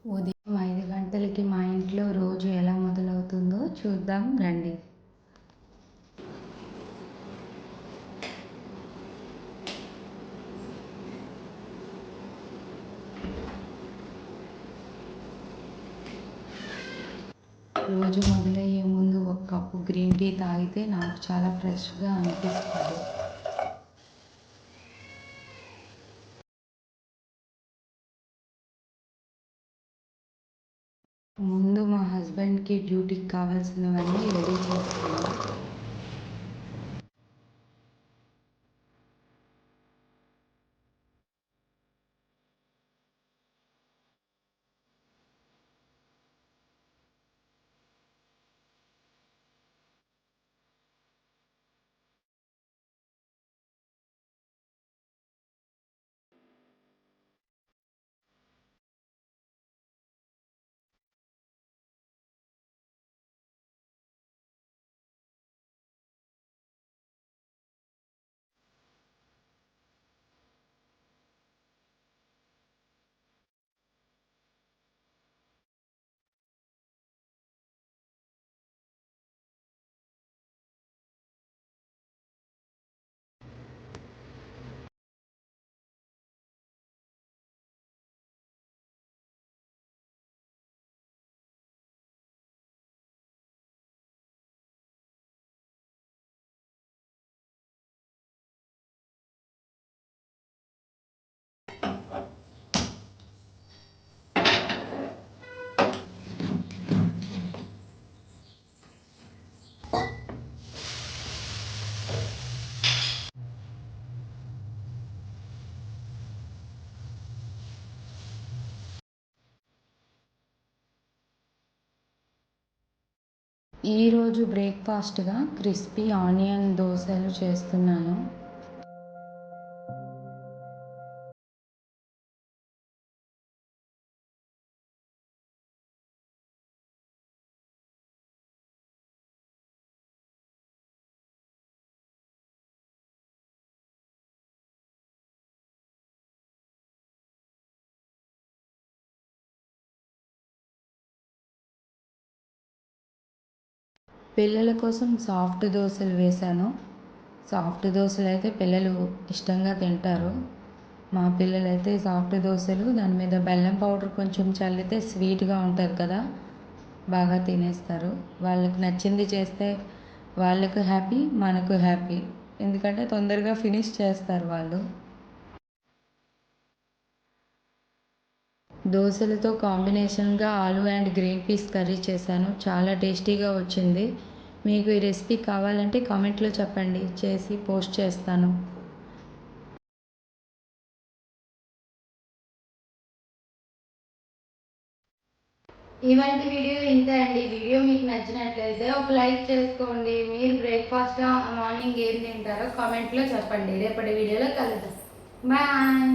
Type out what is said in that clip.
ఉదయం 5 గంటలకి మా ఇంట్లో రోజు ఎలా మొదలవుతుందో చూద్దాం రండి. రోజు మొదలయ్యే ముందు ఒక కప్పు గ్రీన్ టీ తాగితే నాకు చాలా ఫ్రెష్గా అనిపిస్తుంది. ముందు మా హస్బెండ్కి డ్యూటీకి కావాల్సినవన్నీ రెడీ చేస్తాను. ఈరోజు బ్రేక్ఫాస్ట్గా క్రిస్పీ ఆనియన్ దోశలు చేస్తున్నాను. పిల్లల కోసం సాఫ్ట్ దోశలు వేశాను. సాఫ్ట్ దోశలు అయితే పిల్లలు ఇష్టంగా తింటారు. మా పిల్లలైతే సాఫ్ట్ దోశలు దాని మీద బెల్లం పౌడర్ కొంచెం చల్లితే స్వీట్గా ఉంటుంది కదా, బాగా తినేస్తారు. వాళ్ళకి నచ్చింది చేస్తే వాళ్ళకు హ్యాపీ, మనకు హ్యాపీ. ఎందుకంటే తొందరగా ఫినిష్ చేస్తారు వాళ్ళు. దోశలతో కాంబినేషన్గా ఆలు అండ్ గ్రీన్ పీస్ కర్రీ చేశాను. చాలా టేస్టీగా వచ్చింది. మీకు ఈ రెసిపీ కావాలంటే కామెంట్లో చెప్పండి, చేసి పోస్ట్ చేస్తాను. ఇవాళ వీడియో ఇంతే అండి. వీడియో మీకు నచ్చినట్లయితే ఒక లైక్ చేసుకోండి. మీరు బ్రేక్ఫాస్ట్ మార్నింగ్ ఏం తింటారో కామెంట్లో చెప్పండి. రేపటి వీడియోలో కలుద్దాం. బాయ్.